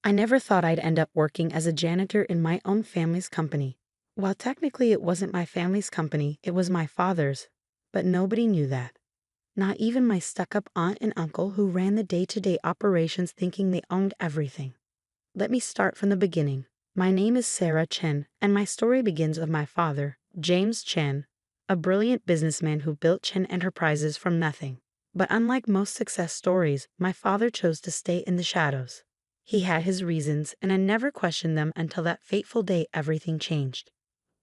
I never thought I'd end up working as a janitor in my own family's company. While technically it wasn't my family's company, it was my father's. But nobody knew that. Not even my stuck-up aunt and uncle who ran the day-to-day operations thinking they owned everything. Let me start from the beginning. My name is Sarah Chen, and my story begins with my father, James Chen, a brilliant businessman who built Chen Enterprises from nothing. But unlike most success stories, my father chose to stay in the shadows. He had his reasons, and I never questioned them until that fateful day everything changed.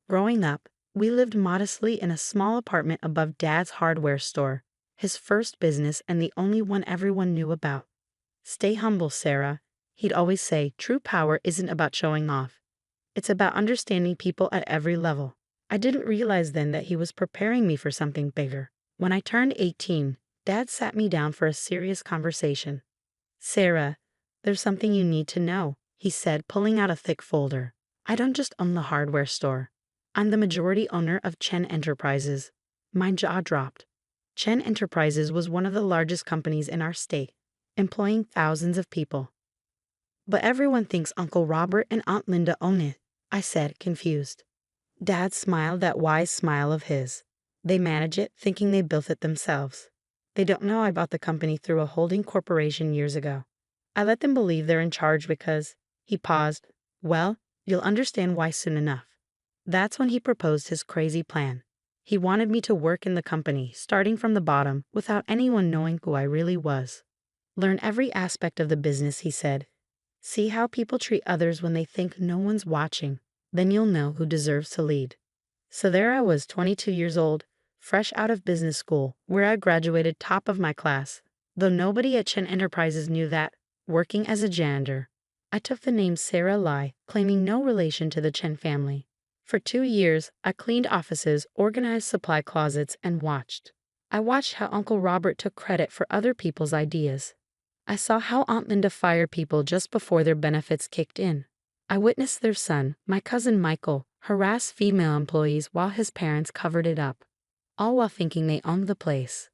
Growing up, we lived modestly in a small apartment above Dad's hardware store, his first business and the only one everyone knew about. "Stay humble, Sarah," he'd always say. "True power isn't about showing off. It's about understanding people at every level." I didn't realize then that he was preparing me for something bigger. When I turned 18, Dad sat me down for a serious conversation. "Sarah, there's something you need to know," he said, pulling out a thick folder. "I don't just own the hardware store. I'm the majority owner of Chen Enterprises." My jaw dropped. Chen Enterprises was one of the largest companies in our state, employing thousands of people. "But everyone thinks Uncle Robert and Aunt Linda own it," I said, confused. Dad smiled that wise smile of his. "They manage it, thinking they built it themselves. They don't know I bought the company through a holding corporation years ago. I let them believe they're in charge because—" He paused. "Well, you'll understand why soon enough." That's when he proposed his crazy plan. He wanted me to work in the company, starting from the bottom, without anyone knowing who I really was. "Learn every aspect of the business," he said. "See how people treat others when they think no one's watching. Then you'll know who deserves to lead." So there I was, 22 years old, fresh out of business school, where I graduated top of my class, though nobody at Chen Enterprises knew that, working as a janitor. I took the name Sarah Lai, claiming no relation to the Chen family. For 2 years, I cleaned offices, organized supply closets, and watched. I watched how Uncle Robert took credit for other people's ideas. I saw how Aunt Linda fired people just before their benefits kicked in. I witnessed their son, my cousin Michael, harass female employees while his parents covered it up, all while thinking they owned the place.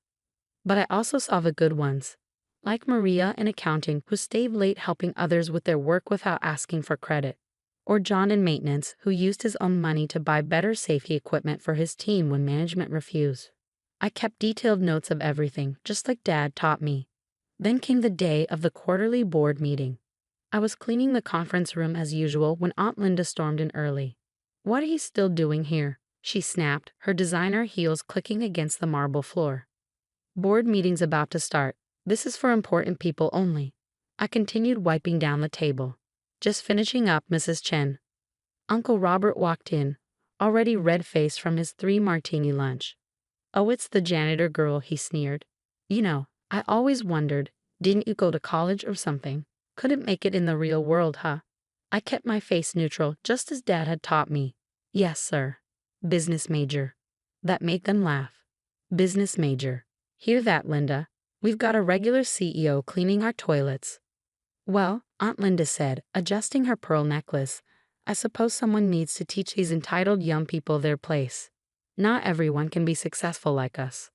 But I also saw the good ones, like Maria in accounting, who stayed late helping others with their work without asking for credit, or John in maintenance, who used his own money to buy better safety equipment for his team when management refused. I kept detailed notes of everything, just like Dad taught me. Then came the day of the quarterly board meeting. I was cleaning the conference room as usual when Aunt Linda stormed in early. "What are you still doing here?" she snapped, her designer heels clicking against the marble floor. "Board meeting's about to start. This is for important people only." I continued wiping down the table. "Just finishing up, Mrs. Chen." Uncle Robert walked in, already red-faced from his 3-martini lunch. "Oh, it's the janitor girl," he sneered. "You know, I always wondered, didn't you go to college or something? Couldn't make it in the real world, huh?" I kept my face neutral, just as Dad had taught me. "Yes, sir. Business major." That made them laugh. "Business major. Hear that, Linda? We've got a regular CEO cleaning our toilets." "Well," Aunt Linda said, adjusting her pearl necklace, "I suppose someone needs to teach these entitled young people their place. Not everyone can be successful like us."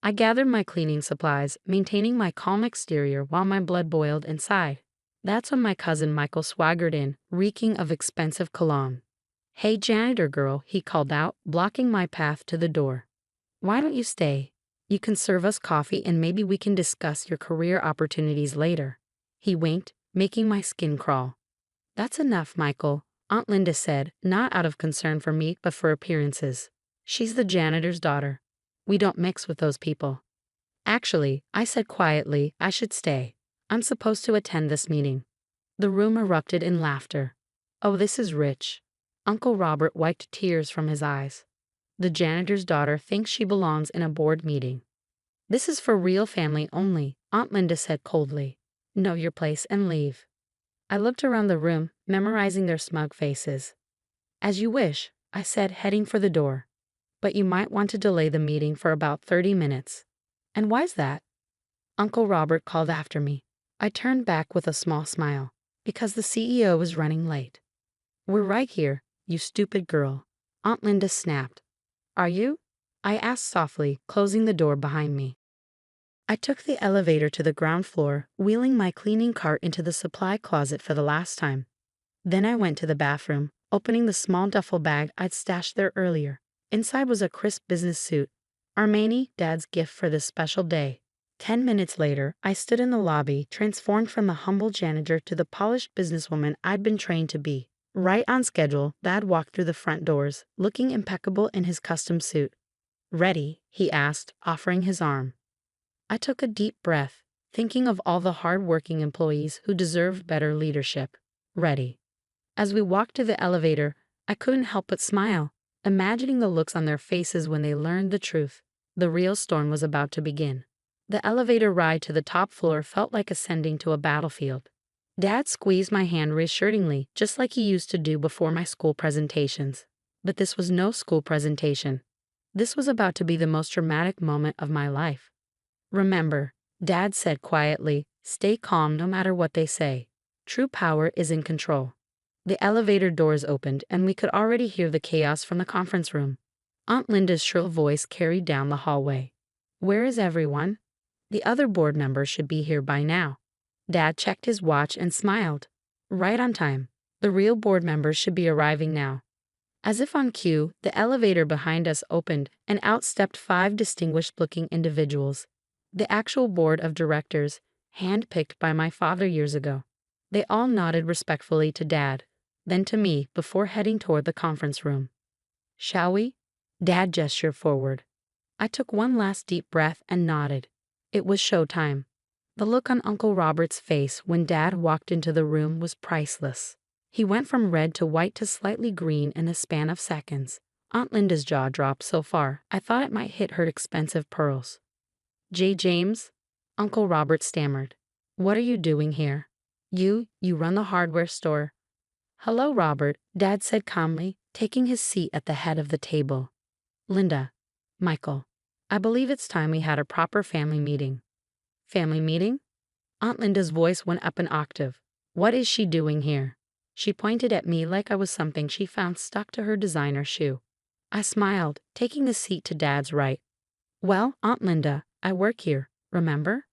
I gathered my cleaning supplies, maintaining my calm exterior while my blood boiled inside. That's when my cousin Michael swaggered in, reeking of expensive cologne. "Hey, janitor girl," he called out, blocking my path to the door. "Why don't you stay? You can serve us coffee and maybe we can discuss your career opportunities later." He winked, making my skin crawl. "That's enough, Michael," Aunt Linda said, not out of concern for me but for appearances. "She's the janitor's daughter. We don't mix with those people." "Actually," I said quietly, "I should stay. I'm supposed to attend this meeting." The room erupted in laughter. "Oh, this is rich." Uncle Robert wiped tears from his eyes. "The janitor's daughter thinks she belongs in a board meeting." "This is for real family only," Aunt Linda said coldly. "Know your place and leave." I looked around the room, memorizing their smug faces. "As you wish," I said, heading for the door. "But you might want to delay the meeting for about 30 minutes. "And why's that?" Uncle Robert called after me. I turned back with a small smile. "Because the CEO is running late." "We're right here, you stupid girl," Aunt Linda snapped. "Are you?" I asked softly, closing the door behind me. I took the elevator to the ground floor, wheeling my cleaning cart into the supply closet for the last time. Then I went to the bathroom, opening the small duffel bag I'd stashed there earlier. Inside was a crisp business suit, Armani, Dad's gift for this special day. 10 minutes later, I stood in the lobby, transformed from the humble janitor to the polished businesswoman I'd been trained to be. Right on schedule, Dad walked through the front doors, looking impeccable in his custom suit. "Ready?" he asked, offering his arm. I took a deep breath, thinking of all the hard-working employees who deserved better leadership. "Ready." As we walked to the elevator, I couldn't help but smile, imagining the looks on their faces when they learned the truth. The real storm was about to begin. The elevator ride to the top floor felt like ascending to a battlefield. Dad squeezed my hand reassuringly, just like he used to do before my school presentations. But this was no school presentation. This was about to be the most dramatic moment of my life. "Remember," Dad said quietly, "stay calm no matter what they say. True power is in control." The elevator doors opened, and we could already hear the chaos from the conference room. Aunt Linda's shrill voice carried down the hallway. "Where is everyone? The other board members should be here by now." Dad checked his watch and smiled. "Right on time. The real board members should be arriving now." As if on cue, the elevator behind us opened, and out stepped 5 distinguished-looking individuals. The actual board of directors, handpicked by my father years ago. They all nodded respectfully to Dad, then to me before heading toward the conference room. "Shall we?" Dad gestured forward. I took one last deep breath and nodded. It was showtime. The look on Uncle Robert's face when Dad walked into the room was priceless. He went from red to white to slightly green in a span of seconds. Aunt Linda's jaw dropped so far, I thought it might hit her expensive pearls. "J. James?" Uncle Robert stammered. "What are you doing here? You run the hardware store." "Hello, Robert," Dad said calmly, taking his seat at the head of the table. "Linda, Michael, I believe it's time we had a proper family meeting." "Family meeting?" Aunt Linda's voice went up an octave. "What is she doing here?" She pointed at me like I was something she found stuck to her designer shoe. I smiled, taking the seat to Dad's right. "Well, Aunt Linda, I work here, remember?"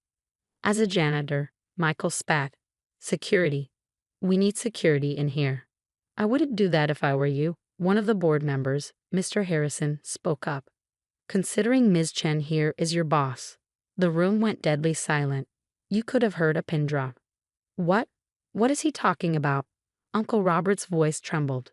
"As a janitor," Michael spat. "Security. We need security in here." "I wouldn't do that if I were you," one of the board members, Mr. Harrison, spoke up. "Considering Ms. Chen here is your boss." The room went deadly silent. You could have heard a pin drop. What is he talking about?" Uncle Robert's voice trembled.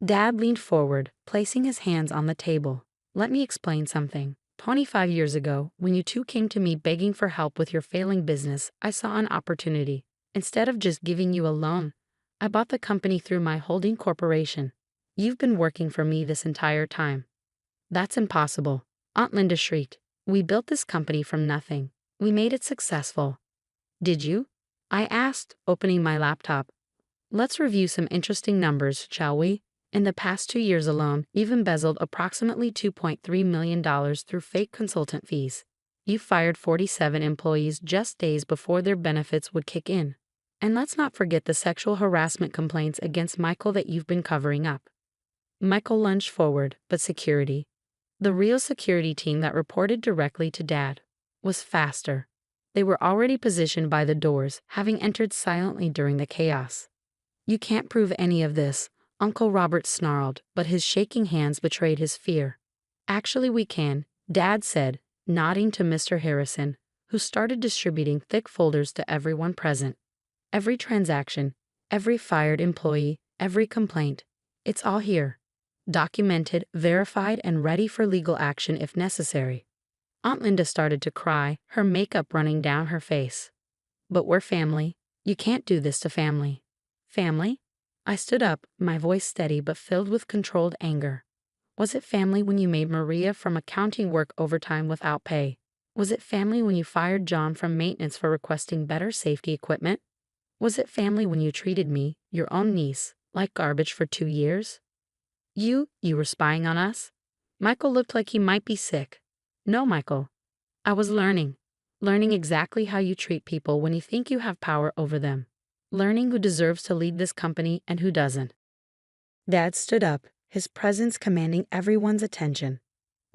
Dad leaned forward, placing his hands on the table. "Let me explain something. 25 years ago, when you two came to me begging for help with your failing business, I saw an opportunity. Instead of just giving you a loan, I bought the company through my holding corporation. You've been working for me this entire time." "That's impossible," Aunt Linda shrieked. "We built this company from nothing. We made it successful." "Did you?" I asked, opening my laptop. "Let's review some interesting numbers, shall we? In the past 2 years alone, you've embezzled approximately $2.3 million through fake consultant fees. You fired 47 employees just days before their benefits would kick in. And let's not forget the sexual harassment complaints against Michael that you've been covering up." Michael lunged forward, but security, the real security team that reported directly to Dad, was faster. They were already positioned by the doors, having entered silently during the chaos. "You can't prove any of this," Uncle Robert snarled, but his shaking hands betrayed his fear. "Actually, we can," Dad said, nodding to Mr. Harrison, who started distributing thick folders to everyone present. "Every transaction, every fired employee, every complaint. It's all here. Documented, verified, and ready for legal action if necessary." Aunt Linda started to cry, her makeup running down her face. "But we're family. You can't do this to family." "Family?" I stood up, my voice steady but filled with controlled anger. "Was it family when you made Maria from accounting work overtime without pay? Was it family when you fired John from maintenance for requesting better safety equipment? Was it family when you treated me, your own niece, like garbage for 2 years? You were spying on us?" Michael looked like he might be sick. "No, Michael. I was learning exactly how you treat people when you think you have power over them. Learning who deserves to lead this company and who doesn't." Dad stood up, his presence commanding everyone's attention.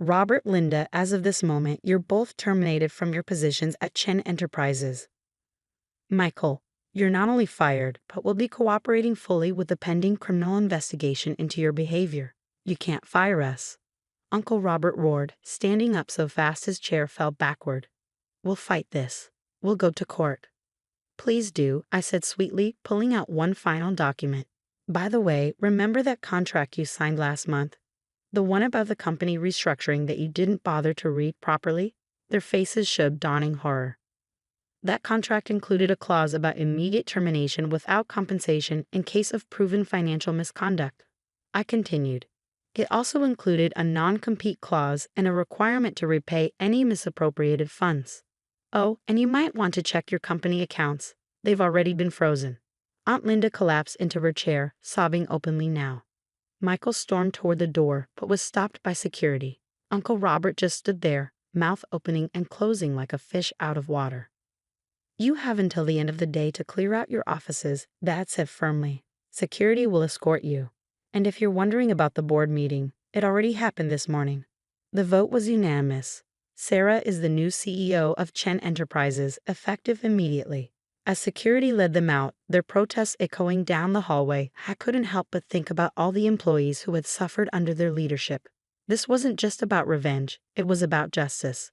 Robert, Linda, as of this moment, you're both terminated from your positions at Chen Enterprises. Michael, you're not only fired, but will be cooperating fully with the pending criminal investigation into your behavior. You can't fire us. Uncle Robert roared, standing up so fast his chair fell backward. We'll fight this. We'll go to court. Please do, I said sweetly, pulling out one final document. By the way, remember that contract you signed last month? The one about the company restructuring that you didn't bother to read properly? Their faces showed dawning horror. That contract included a clause about immediate termination without compensation in case of proven financial misconduct. I continued. It also included a non-compete clause and a requirement to repay any misappropriated funds. Oh, and you might want to check your company accounts. They've already been frozen. Aunt Linda collapsed into her chair, sobbing openly now. Michael stormed toward the door, but was stopped by security. Uncle Robert just stood there, mouth opening and closing like a fish out of water. You have until the end of the day to clear out your offices, Dad said firmly. Security will escort you. And if you're wondering about the board meeting, it already happened this morning. The vote was unanimous. Sarah is the new CEO of Chen Enterprises, effective immediately. As security led them out, their protests echoing down the hallway, I couldn't help but think about all the employees who had suffered under their leadership. This wasn't just about revenge, it was about justice.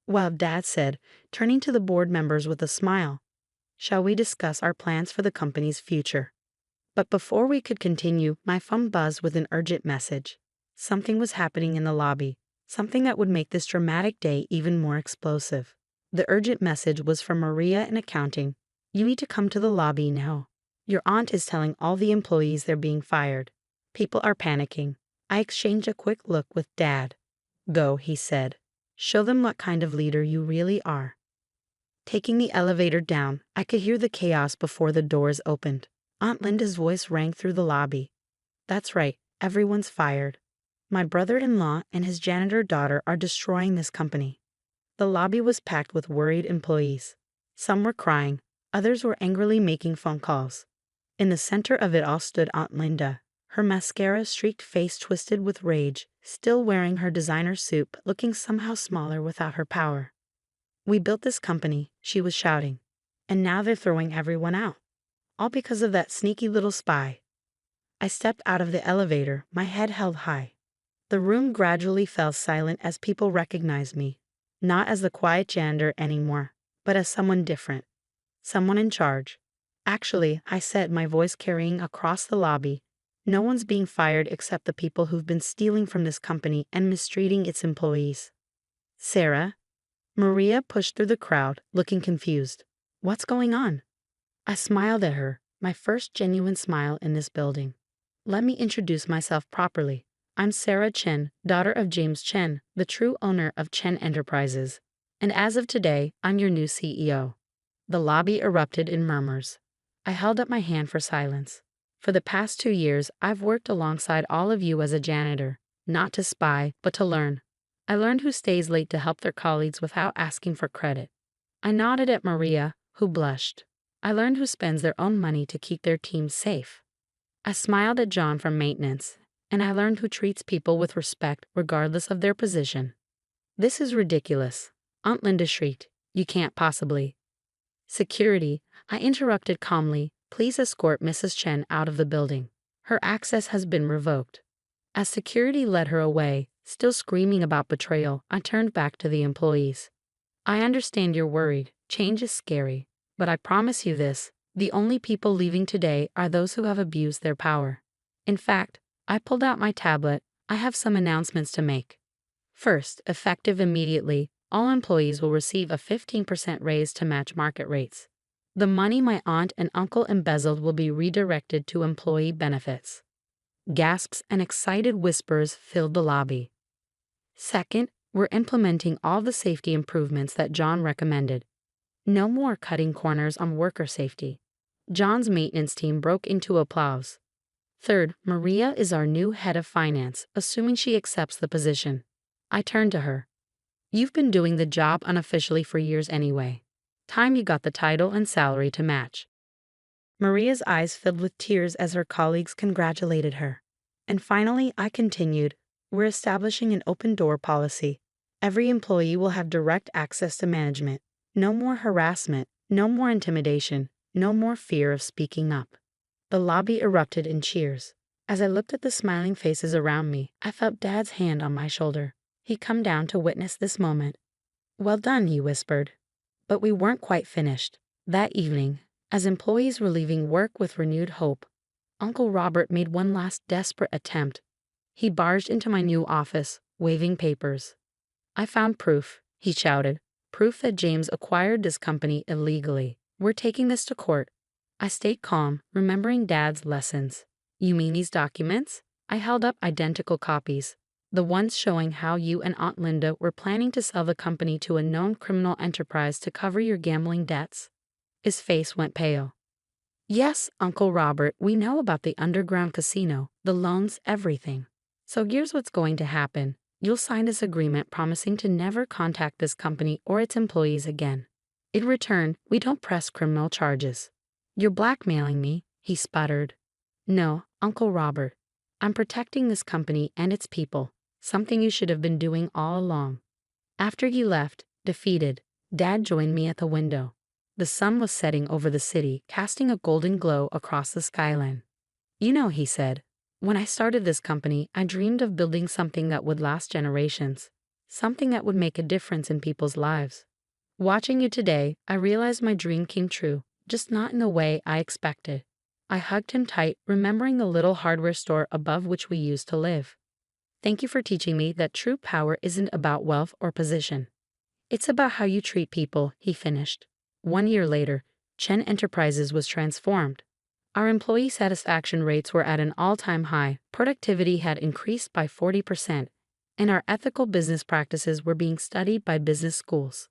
Well, Dad said, turning to the board members with a smile, shall we discuss our plans for the company's future? But before we could continue, my phone buzzed with an urgent message. Something was happening in the lobby, something that would make this dramatic day even more explosive. The urgent message was from Maria in accounting. You need to come to the lobby now. Your aunt is telling all the employees they're being fired. People are panicking. I exchanged a quick look with Dad. Go, he said. Show them what kind of leader you really are. Taking the elevator down, I could hear the chaos before the doors opened. Aunt Linda's voice rang through the lobby. That's right, everyone's fired. My brother-in-law and his janitor daughter are destroying this company. The lobby was packed with worried employees. Some were crying, others were angrily making phone calls. In the center of it all stood Aunt Linda, her mascara-streaked face twisted with rage, still wearing her designer suit but looking somehow smaller without her power. We built this company, she was shouting, and now they're throwing everyone out. All because of that sneaky little spy. I stepped out of the elevator, my head held high. The room gradually fell silent as people recognized me, not as the quiet janitor anymore, but as someone different, someone in charge. Actually, I said, my voice carrying across the lobby, no one's being fired except the people who've been stealing from this company and mistreating its employees. Sarah? Maria pushed through the crowd, looking confused. What's going on? I smiled at her, my first genuine smile in this building. Let me introduce myself properly. I'm Sarah Chen, daughter of James Chen, the true owner of Chen Enterprises. And as of today, I'm your new CEO. The lobby erupted in murmurs. I held up my hand for silence. For the past 2 years, I've worked alongside all of you as a janitor, not to spy, but to learn. I learned who stays late to help their colleagues without asking for credit. I nodded at Maria, who blushed. I learned who spends their own money to keep their team safe. I smiled at John from maintenance, and I learned who treats people with respect regardless of their position. This is ridiculous, Aunt Linda shrieked. You can't possibly. Security, I interrupted calmly. Please escort Mrs. Chen out of the building. Her access has been revoked. As security led her away, still screaming about betrayal, I turned back to the employees. I understand you're worried. Change is scary. But I promise you this, the only people leaving today are those who have abused their power. In fact, I pulled out my tablet. I have some announcements to make. First, effective immediately, all employees will receive a 15% raise to match market rates. The money my aunt and uncle embezzled will be redirected to employee benefits. Gasps and excited whispers filled the lobby. Second, we're implementing all the safety improvements that John recommended. No more cutting corners on worker safety. John's maintenance team broke into applause. Third, Maria is our new head of finance, assuming she accepts the position. I turned to her. You've been doing the job unofficially for years anyway. Time you got the title and salary to match. Maria's eyes filled with tears as her colleagues congratulated her. And finally, I continued, We're establishing an open door policy. Every employee will have direct access to management. No more harassment, no more intimidation, no more fear of speaking up." The lobby erupted in cheers. As I looked at the smiling faces around me, I felt Dad's hand on my shoulder. He'd come down to witness this moment. "Well done," he whispered. But we weren't quite finished. That evening, as employees were leaving work with renewed hope, Uncle Robert made one last desperate attempt. He barged into my new office, waving papers. "I found proof," he shouted. "Proof that James acquired this company illegally. We're taking this to court." I stayed calm, remembering Dad's lessons. "You mean these documents?" I held up identical copies. "The ones showing how you and Aunt Linda were planning to sell the company to a known criminal enterprise to cover your gambling debts?" His face went pale. "Yes, Uncle Robert, we know about the underground casino, the loans, everything. So here's what's going to happen. You'll sign this agreement promising to never contact this company or its employees again. In return, we don't press criminal charges." "You're blackmailing me," he sputtered. "No, Uncle Robert. I'm protecting this company and its people, something you should have been doing all along." After he left, defeated, Dad joined me at the window. The sun was setting over the city, casting a golden glow across the skyline. "You know," he said, "when I started this company, I dreamed of building something that would last generations, something that would make a difference in people's lives. Watching you today, I realized my dream came true, just not in the way I expected." I hugged him tight, remembering the little hardware store above which we used to live. "Thank you for teaching me that true power isn't about wealth or position. It's about how you treat people," he finished. 1 year later, Chen Enterprises was transformed. Our employee satisfaction rates were at an all-time high, productivity had increased by 40%, and our ethical business practices were being studied by business schools.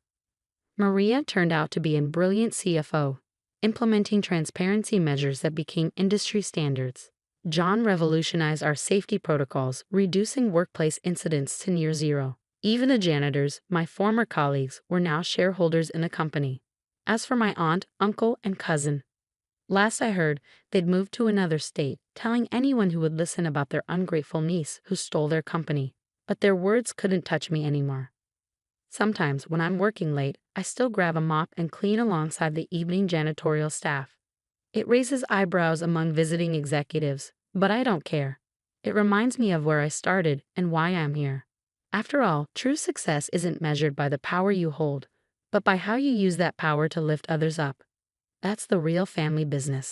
Maria turned out to be a brilliant CFO, implementing transparency measures that became industry standards. John revolutionized our safety protocols, reducing workplace incidents to near zero. Even the janitors, my former colleagues, were now shareholders in the company. As for my aunt, uncle, and cousin, last I heard, they'd moved to another state, telling anyone who would listen about their ungrateful niece who stole their company. But their words couldn't touch me anymore. Sometimes, when I'm working late, I still grab a mop and clean alongside the evening janitorial staff. It raises eyebrows among visiting executives, but I don't care. It reminds me of where I started and why I'm here. After all, true success isn't measured by the power you hold, but by how you use that power to lift others up. That's the real family business.